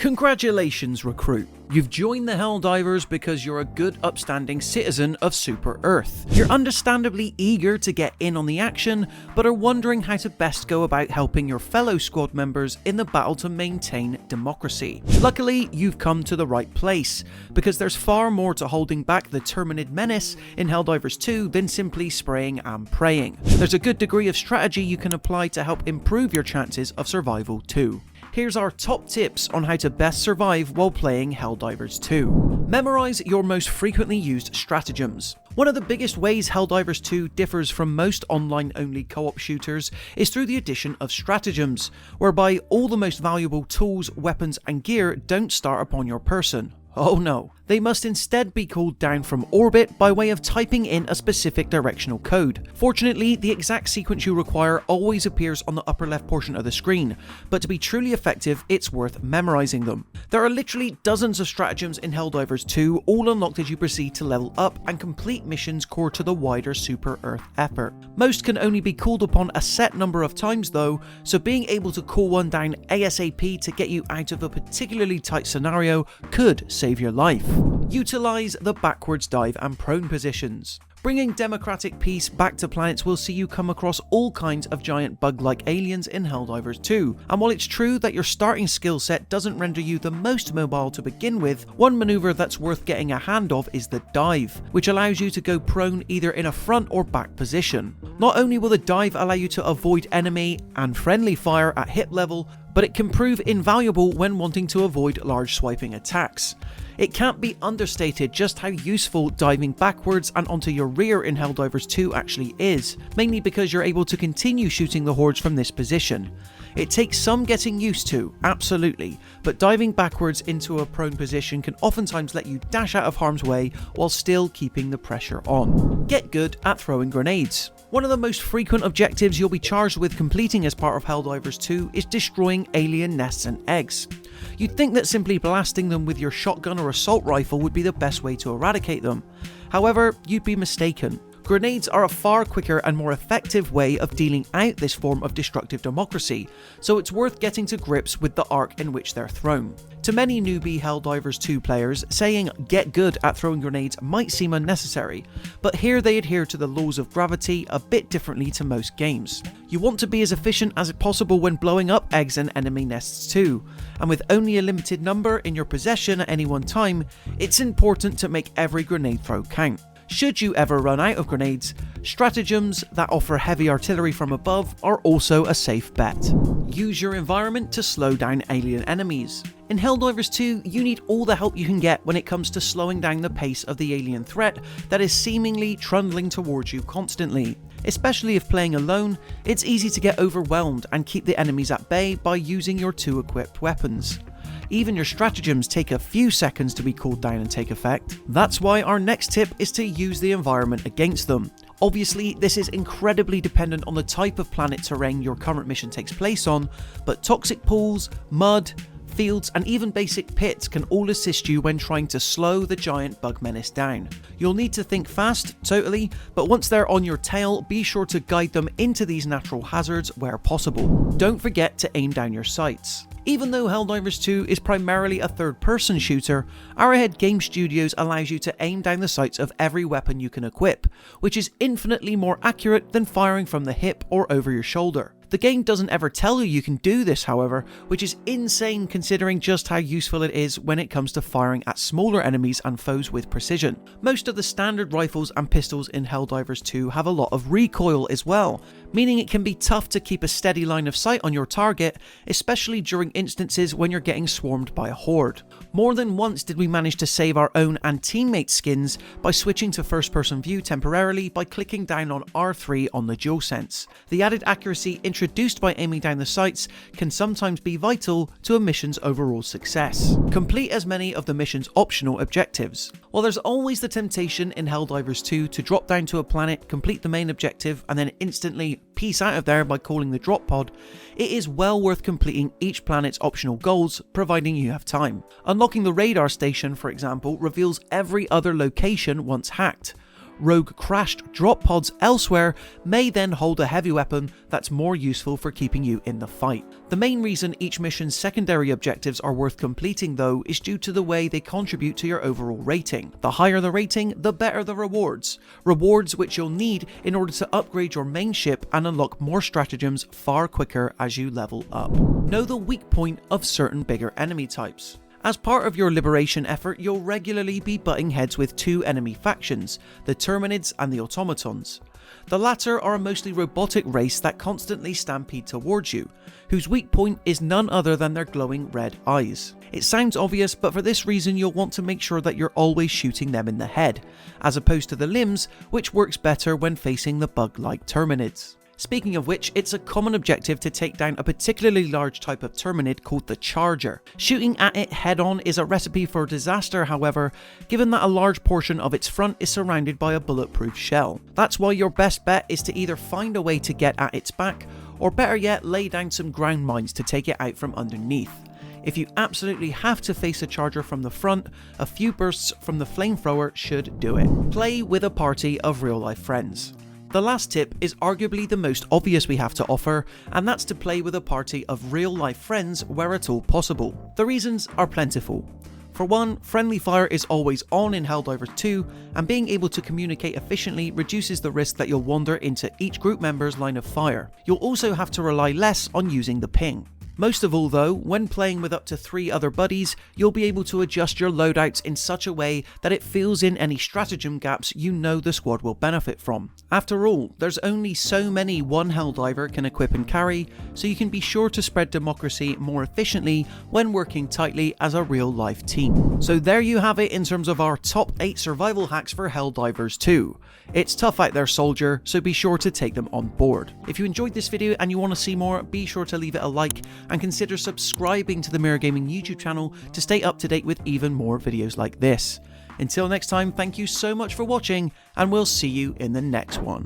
Congratulations, recruit! You've joined the Helldivers because you're a good, upstanding citizen of Super Earth. You're understandably eager to get in on the action, but are wondering how to best go about helping your fellow squad members in the battle to maintain democracy. Luckily, you've come to the right place, because there's far more to holding back the Terminid menace in Helldivers 2 than simply spraying and praying. There's a good degree of strategy you can apply to help improve your chances of survival too. Here's our top tips on how to best survive while playing Helldivers 2. Memorize your most frequently used stratagems. One of the biggest ways Helldivers 2 differs from most online-only co-op shooters is through the addition of stratagems, whereby all the most valuable tools, weapons and gear don't start upon your person. Oh no, they must instead be called down from orbit by way of typing in a specific directional code. Fortunately, the exact sequence you require always appears on the upper left portion of the screen, but to be truly effective, it's worth memorizing them. There are literally dozens of stratagems in Helldivers 2, all unlocked as you proceed to level up and complete missions core to the wider Super Earth effort. Most can only be called upon a set number of times though, so being able to call one down ASAP to get you out of a particularly tight scenario could save your life. Utilize the backwards dive and prone positions. Bringing democratic peace back to planets will see you come across all kinds of giant bug-like aliens in Helldivers 2, and while it's true that your starting skill set doesn't render you the most mobile to begin with, one maneuver that's worth getting a hand of is the dive, which allows you to go prone either in a front or back position. Not only will the dive allow you to avoid enemy and friendly fire at hip level, but it can prove invaluable when wanting to avoid large swiping attacks. It can't be understated just how useful diving backwards and onto your rear in Helldivers 2 actually is, mainly because you're able to continue shooting the hordes from this position. It takes some getting used to, absolutely, but diving backwards into a prone position can oftentimes let you dash out of harm's way while still keeping the pressure on. Get good at throwing grenades. One of the most frequent objectives you'll be charged with completing as part of Helldivers 2 is destroying alien nests and eggs. You'd think that simply blasting them with your shotgun or assault rifle would be the best way to eradicate them. However, you'd be mistaken. Grenades are a far quicker and more effective way of dealing out this form of destructive democracy, so it's worth getting to grips with the arc in which they're thrown. To many newbie Helldivers 2 players, saying get good at throwing grenades might seem unnecessary, but here they adhere to the laws of gravity a bit differently to most games. You want to be as efficient as possible when blowing up eggs and enemy nests too, and with only a limited number in your possession at any one time, it's important to make every grenade throw count. Should you ever run out of grenades, stratagems that offer heavy artillery from above are also a safe bet. Use your environment to slow down alien enemies. In Helldivers 2, you need all the help you can get when it comes to slowing down the pace of the alien threat that is seemingly trundling towards you constantly. Especially if playing alone, it's easy to get overwhelmed and keep the enemies at bay by using your two equipped weapons. Even your stratagems take a few seconds to be called down and take effect. That's why our next tip is to use the environment against them. Obviously, this is incredibly dependent on the type of planet terrain your current mission takes place on, but toxic pools, mud, fields and even basic pits can all assist you when trying to slow the giant bug menace down. You'll need to think fast, totally, but once they're on your tail, be sure to guide them into these natural hazards where possible. Don't forget to aim down your sights. Even though Helldivers 2 is primarily a third-person shooter, Arrowhead Game Studios allows you to aim down the sights of every weapon you can equip, which is infinitely more accurate than firing from the hip or over your shoulder. The game doesn't ever tell you can do this, however, which is insane considering just how useful it is when it comes to firing at smaller enemies and foes with precision. Most of the standard rifles and pistols in Helldivers 2 have a lot of recoil as well, meaning it can be tough to keep a steady line of sight on your target, especially during instances when you're getting swarmed by a horde. More than once did we manage to save our own and teammates' skins by switching to first-person view temporarily by clicking down on R3 on the DualSense. The added accuracy introduced by aiming down the sights can sometimes be vital to a mission's overall success. Complete as many of the mission's optional objectives. While there's always the temptation in Helldivers 2 to drop down to a planet, complete the main objective, and then instantly peace out of there by calling the drop pod, it is well worth completing each planet's optional goals, providing you have time. Unlocking the radar station, for example, reveals every other location once hacked. rogue crashed drop pods elsewhere may then hold a heavy weapon that's more useful for keeping you in the fight. The main reason each mission's secondary objectives are worth completing though is due to the way they contribute to your overall rating. The higher the rating, the better the rewards. Rewards which you'll need in order to upgrade your main ship and unlock more stratagems far quicker as you level up. Know the weak point of certain bigger enemy types. As part of your liberation effort, you'll regularly be butting heads with two enemy factions, the Terminids and the Automatons. The latter are a mostly robotic race that constantly stampede towards you, whose weak point is none other than their glowing red eyes. It sounds obvious, but for this reason you'll want to make sure that you're always shooting them in the head, as opposed to the limbs, which works better when facing the bug-like Terminids. Speaking of which, it's a common objective to take down a particularly large type of Terminid called the Charger. Shooting at it head-on is a recipe for disaster, however, given that a large portion of its front is surrounded by a bulletproof shell. That's why your best bet is to either find a way to get at its back, or better yet, lay down some ground mines to take it out from underneath. If you absolutely have to face a Charger from the front, a few bursts from the flamethrower should do it. Play with a party of real-life friends. The last tip is arguably the most obvious we have to offer, and that's to play with a party of real-life friends where at all possible. The reasons are plentiful. For one, friendly fire is always on in Helldivers 2, and being able to communicate efficiently reduces the risk that you'll wander into each group member's line of fire. You'll also have to rely less on using the ping. Most of all though, when playing with up to 3 other buddies, you'll be able to adjust your loadouts in such a way that it fills in any stratagem gaps you know the squad will benefit from. After all, there's only so many one Helldiver can equip and carry, so you can be sure to spread democracy more efficiently when working tightly as a real life team. So there you have it in terms of our top 8 survival hacks for Helldivers 2. It's tough out there, soldier, so be sure to take them on board. If you enjoyed this video and you want to see more, be sure to leave it a like and consider subscribing to the Mirror Gaming YouTube channel to stay up to date with even more videos like this. Until next time, thank you so much for watching, and we'll see you in the next one.